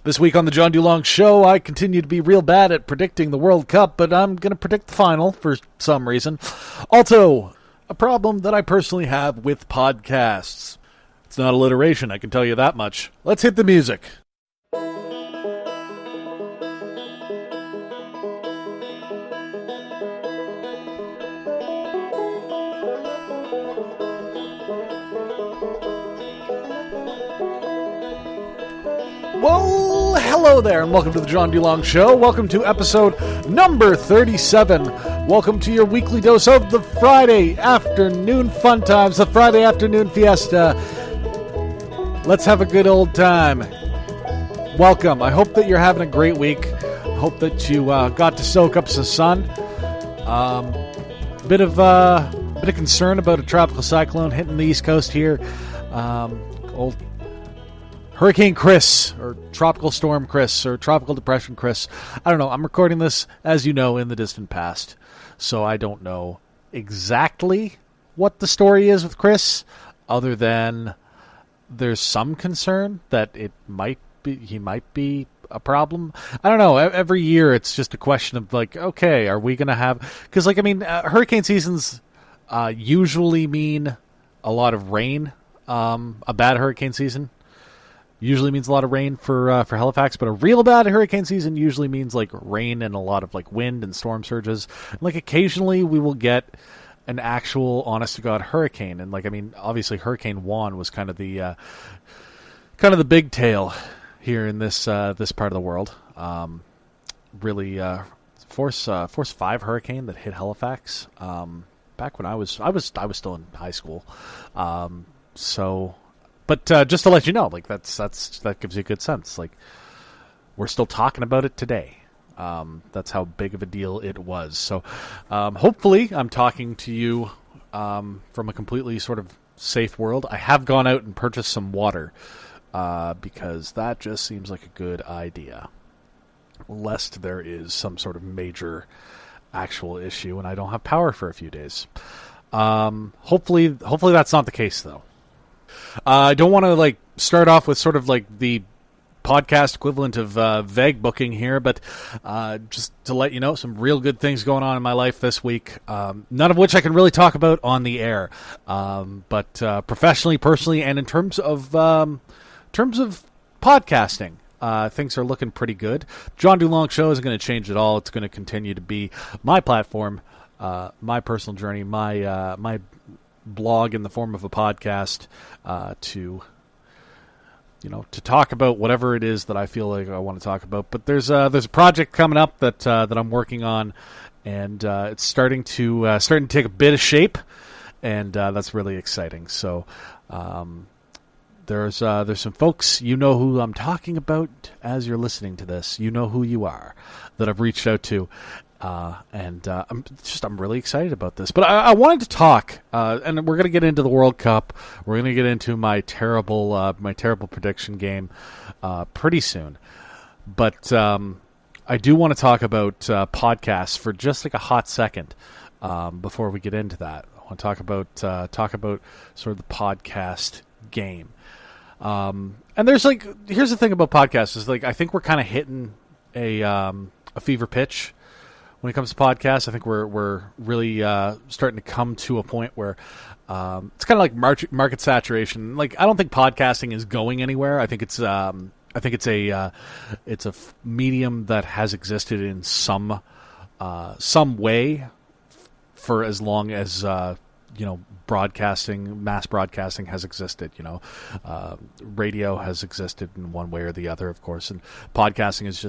This week on the John DeLong Show, I continue to be real bad at predicting the World Cup, but I'm going to predict the final for some reason. Also, a problem that I personally have with podcasts. It's not alliteration, I can tell you that much. Let's hit the music. Well, hello there, and welcome to the John DeLong Show. Welcome to episode number 37. Welcome to your weekly dose of the Friday afternoon fun times, the Friday afternoon fiesta. Let's have a good old time. Welcome. I hope that you're having a great week. I hope that you got to soak up some sun. Bit of concern about a tropical cyclone hitting the East Coast here. Old Hurricane Chris, or Tropical Storm Chris, or Tropical Depression Chris. I don't know. I'm recording this, as you know, in the distant past. So I don't know exactly what the story is with Chris, other than there's some concern that he might be a problem. I don't know. Every year it's just a question of like, okay, are we going to have... Because, hurricane seasons usually mean a lot of rain. A bad hurricane season usually means a lot of rain for Halifax, but a real bad hurricane season usually means like rain and a lot of like wind and storm surges. And, like, occasionally we will get an actual honest to God hurricane, and obviously Hurricane Juan was kind of the big tail here in this part of the world. Really force 5 hurricane that hit Halifax back when I was still in high school. But just to let you know, like that gives you a good sense. Like, we're still talking about it today. That's how big of a deal it was. So hopefully I'm talking to you from a completely sort of safe world. I have gone out and purchased some water because that just seems like a good idea, lest there is some sort of major actual issue and I don't have power for a few days. Hopefully that's not the case, though. I don't want to start off with sort of like the podcast equivalent of vague booking here, but just to let you know, some real good things going on in my life this week. None of which I can really talk about on the air, but professionally, personally, and in terms of podcasting, things are looking pretty good. John DeLong Show isn't going to change at all. It's going to continue to be my platform, my personal journey, my blog in the form of a podcast to talk about whatever it is that I feel like I want to talk about. But there's a project coming up that I'm working on, and it's starting to take a bit of shape, and that's really exciting. So there's some folks, you know who I'm talking about as you're listening to this. You know who you are, that I've reached out to. I'm really excited about this. But I wanted to talk, and we're going to get into the World Cup. We're going to get into my terrible prediction game pretty soon. But I do want to talk about podcasts for just like a hot second before we get into that. I want to talk about sort of the podcast game. And here's the thing about podcasts is I think we're kind of hitting a fever pitch. When it comes to podcasts, I think we're really starting to come to a point where it's kind of like market saturation. Like, I don't think podcasting is going anywhere. I think it's a medium that has existed in some way for as long as mass broadcasting has existed. Radio has existed in one way or the other, of course, and podcasting is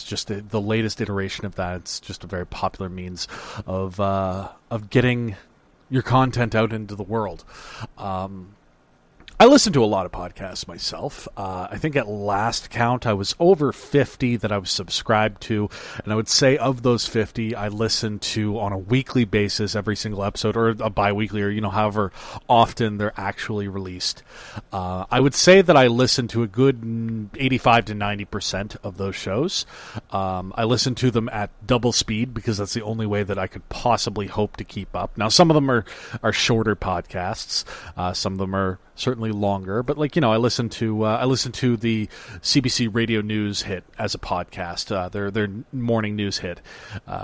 just the latest iteration of that. It's just a very popular means of getting your content out into the world. I listen to a lot of podcasts myself. I think at last count I was over 50 that I was subscribed to, and I would say of those 50 I listen to on a weekly basis every single episode, or a bi-weekly, or however often they're actually released. I would say that I listen to a good 85 to 90% of those shows. I listen to them at double speed because that's the only way that I could possibly hope to keep up. Now, some of them are shorter podcasts. Some of them are certainly longer. But like, I listen to the CBC Radio News hit as a podcast, their morning news hit,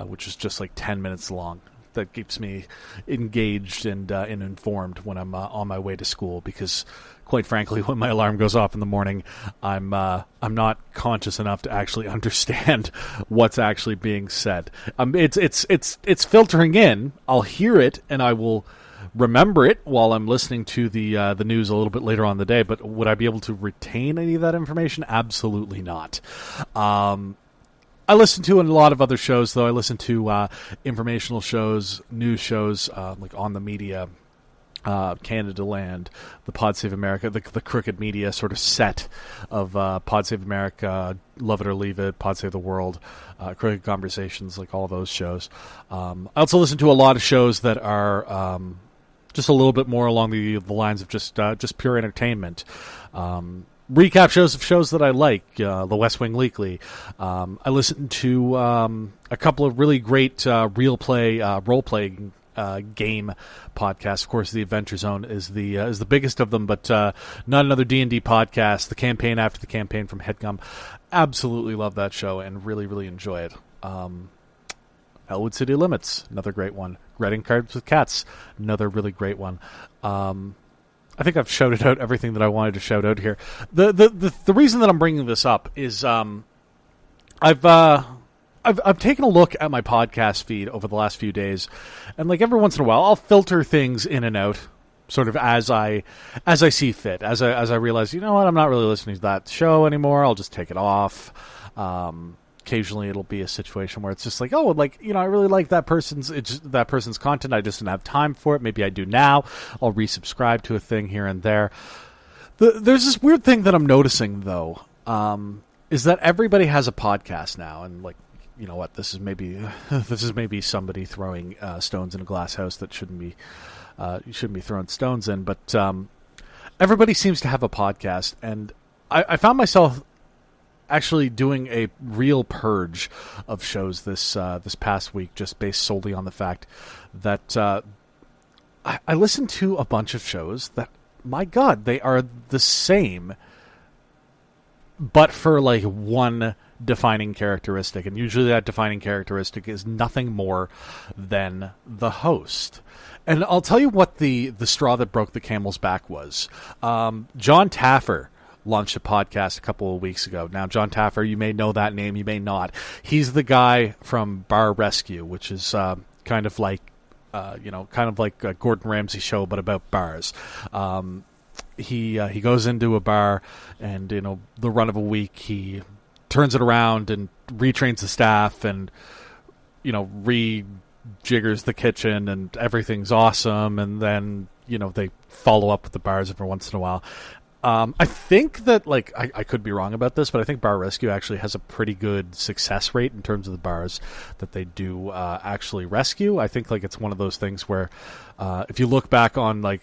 which is just like 10 minutes long. That keeps me engaged and informed when I'm on my way to school, because quite frankly, when my alarm goes off in the morning, I'm not conscious enough to actually understand what's actually being said. It's filtering in. I'll hear it and I will remember it while I'm listening to the news a little bit later on in the day. But would I be able to retain any of that information? Absolutely not. I listen to a lot of other shows, though. I listen to informational shows, news shows, like On the Media, Canada Land, the Pod Save America, the Crooked Media sort of set of Pod Save America, Love It or Leave It, Pod Save the World, Crooked Conversations, like all those shows. I also listen to a lot of shows that are just a little bit more along the lines of just pure entertainment. Recap shows of shows that I like, the West Wing Weekly. I listen to a couple of really great role-playing game podcasts. Of course, the Adventure Zone is the biggest of them, but Not Another D&D podcast, The Campaign After the Campaign from HeadGum. Absolutely love that show and really, really enjoy it. Elwood City Limits, another great one. Reading Cards with Cats, another really great one. I think I've shouted out everything that I wanted to shout out here. The reason that I'm bringing this up is I've taken a look at my podcast feed over the last few days, and like every once in a while, I'll filter things in and out, sort of as I see fit. As I realize, you know what, I'm not really listening to that show anymore. I'll just take it off. Occasionally, it'll be a situation where it's just like, oh, like, I really like that person's content. I just didn't have time for it. Maybe I do now. I'll resubscribe to a thing here and there. There's this weird thing that I'm noticing, though, is that everybody has a podcast now, and like, you know what? This is maybe somebody throwing stones in a glass house that you shouldn't be throwing stones in. But everybody seems to have a podcast, and I found myself actually doing a real purge of shows this past week, just based solely on the fact that I listened to a bunch of shows that, my God, they are the same, but for like one defining characteristic, and usually that defining characteristic is nothing more than the host. And I'll tell you what the straw that broke the camel's back was. John Taffer launched a podcast a couple of weeks ago. Now, John Taffer, you may know that name, you may not. He's the guy from Bar Rescue, which is kind of like a Gordon Ramsay show, but about bars. He goes into a bar, and the run of a week, he turns it around and retrains the staff, and rejiggers the kitchen, and everything's awesome. And then they follow up with the bars every once in a while. I think that, like, I could be wrong about this, but I think Bar Rescue actually has a pretty good success rate in terms of the bars that they do actually rescue. I think, like, it's one of those things where if you look back on, like,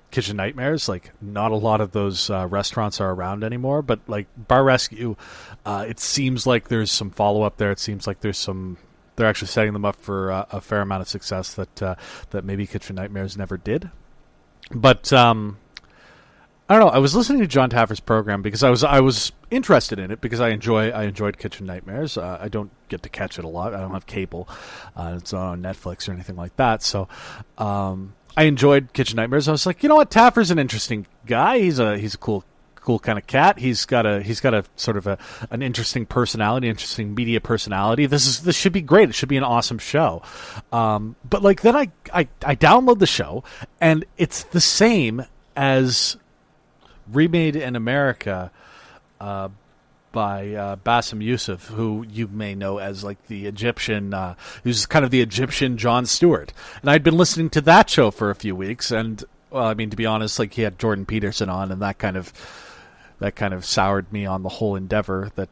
Kitchen Nightmares, like, not a lot of those restaurants are around anymore, but, like, Bar Rescue, it seems like there's some follow-up there. It seems like they're actually setting them up for a fair amount of success that maybe Kitchen Nightmares never did. But I don't know. I was listening to John Taffer's program because I was interested in it because I enjoyed Kitchen Nightmares. I don't get to catch it a lot. I don't have cable. It's not on Netflix or anything like that. So I enjoyed Kitchen Nightmares. I was like, you know what? Taffer's an interesting guy. He's a cool kind of cat. He's got a sort of an interesting personality, interesting media personality. This should be great. It should be an awesome show. But like then I download the show, and it's the same as Remade in America by Bassem Youssef, who you may know as like the Egyptian, who's kind of the Egyptian Jon Stewart. And I'd been listening to that show for a few weeks, and well, I mean, to be honest, like he had Jordan Peterson on, and that kind of soured me on the whole endeavor. That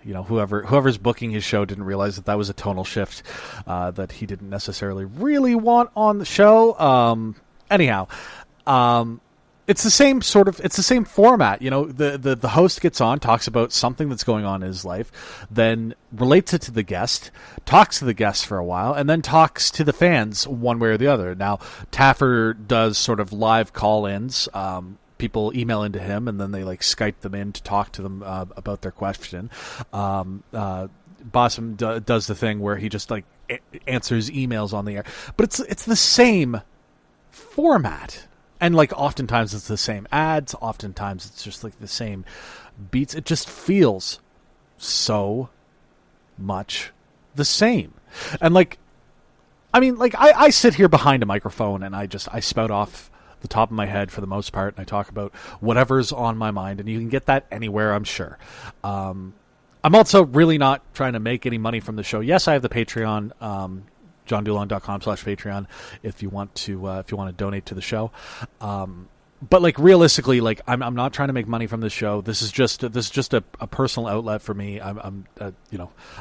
whoever's booking his show didn't realize that was a tonal shift that he didn't necessarily really want on the show. Anyhow. it's the same format. The host gets on, talks about something that's going on in his life, then relates it to the guest, talks to the guest for a while, and then talks to the fans one way or the other. Now, Taffer does sort of live call-ins. People email into him, and then they Skype them in to talk to them about their question. Bossum does the thing where he just answers emails on the air, but it's the same format. And oftentimes it's the same ads, oftentimes it's just the same beats. It just feels so much the same. And I sit here behind a microphone and I spout off the top of my head for the most part, and I talk about whatever's on my mind, and you can get that anywhere, I'm sure. I'm also really not trying to make any money from the show. Yes, I have the Patreon, johndulon.com/Patreon if you want to donate to the show. But realistically, I'm not trying to make money from this show. This is just a personal outlet for me. I'm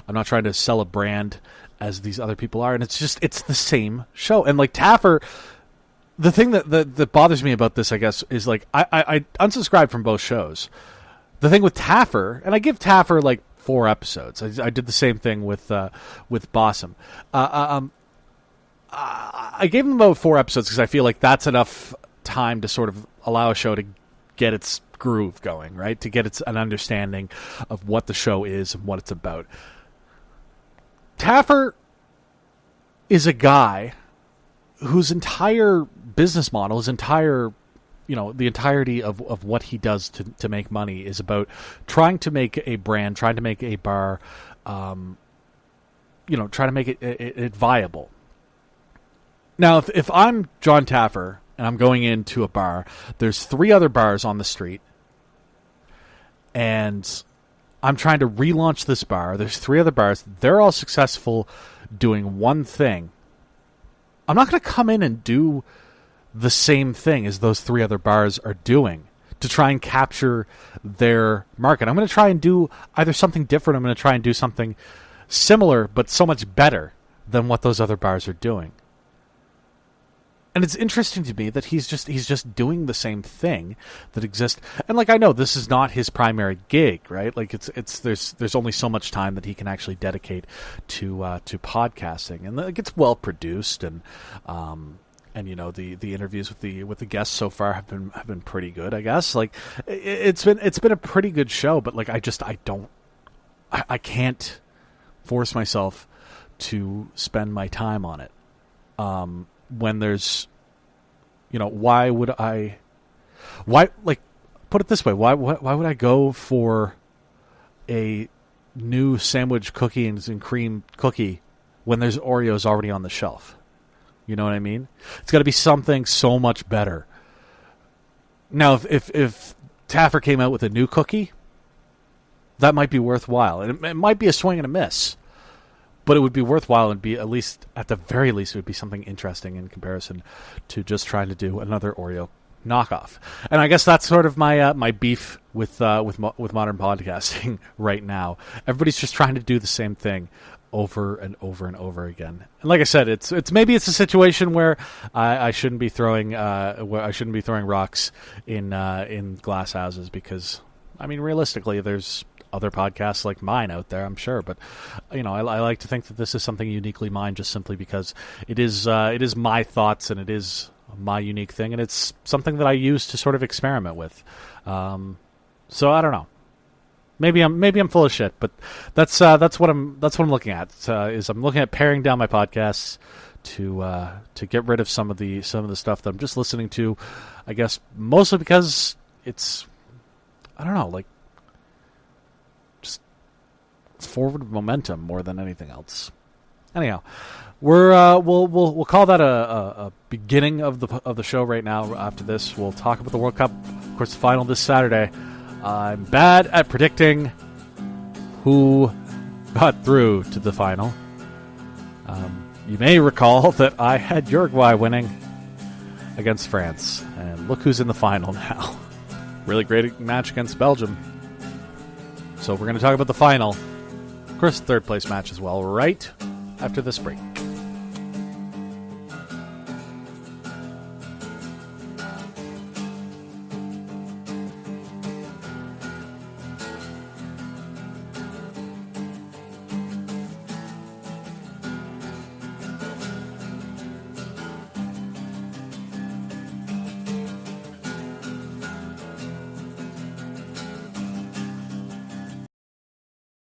not trying to sell a brand as these other people are, and it's the same show. And Taffer, the thing that bothers me about this, I guess, is I unsubscribed from both shows. The thing with Taffer, and I give Taffer 4 episodes. I did the same thing with Bossum. I gave him about 4 episodes because I feel that's enough time to sort of allow a show to get its groove going, right? To get an understanding of what the show is and what it's about. Taffer is a guy whose entire business model, his entire, the entirety of what he does to make money is about trying to make a brand, trying to make a bar, trying to make it viable. Now, if I'm John Taffer and I'm going into a bar, there's 3 other bars on the street, and I'm trying to relaunch this bar. There's 3 other bars. They're all successful doing one thing. I'm not going to come in and do the same thing as those 3 other bars are doing to try and capture their market. I'm going to try and do either something different. I'm going to try and do something similar, but so much better than what those other bars are doing. And it's interesting to me that he's just doing the same thing that exists. And I know this is not his primary gig, right? There's only so much time that he can actually dedicate to podcasting, and it's well produced, and the interviews with the guests so far have been pretty good, I guess. It's been a pretty good show, but I can't force myself to spend my time on it. When there's, why would I, put it this way, why would I go for a new sandwich cookies and cream cookie when there's Oreos already on the shelf? You know what I mean? It's got to be something so much better. Now, if Taffer came out with a new cookie, that might be worthwhile. And it might be a swing and a miss. But it would be worthwhile, and at the very least, it would be something interesting in comparison to just trying to do another Oreo knockoff. And I guess that's sort of my beef with modern podcasting right now. Everybody's just trying to do the same thing over and over and over again. And like I said, it's maybe it's a situation where I shouldn't be throwing rocks in glass houses, because realistically, there's other podcasts like mine out there, I'm sure, but I like to think that this is something uniquely mine, just simply because it is my thoughts, and it is my unique thing, and it's something that I use to sort of experiment with. So I don't know. Maybe I'm full of shit, but that's what I'm looking at. Is I'm looking at paring down my podcasts to get rid of some of the stuff that I'm just listening to. I guess mostly because it's, I don't know, forward momentum more than anything else. Anyhow, we'll call that a beginning of the show right now. After this, we'll talk about the World Cup, of course, the final this Saturday. I'm bad at predicting who got through to the final. You may recall that I had Uruguay winning against France, and look who's in the final now. Really great match against Belgium. So we're going to talk about the final. Of course, third place match as well, right after this break.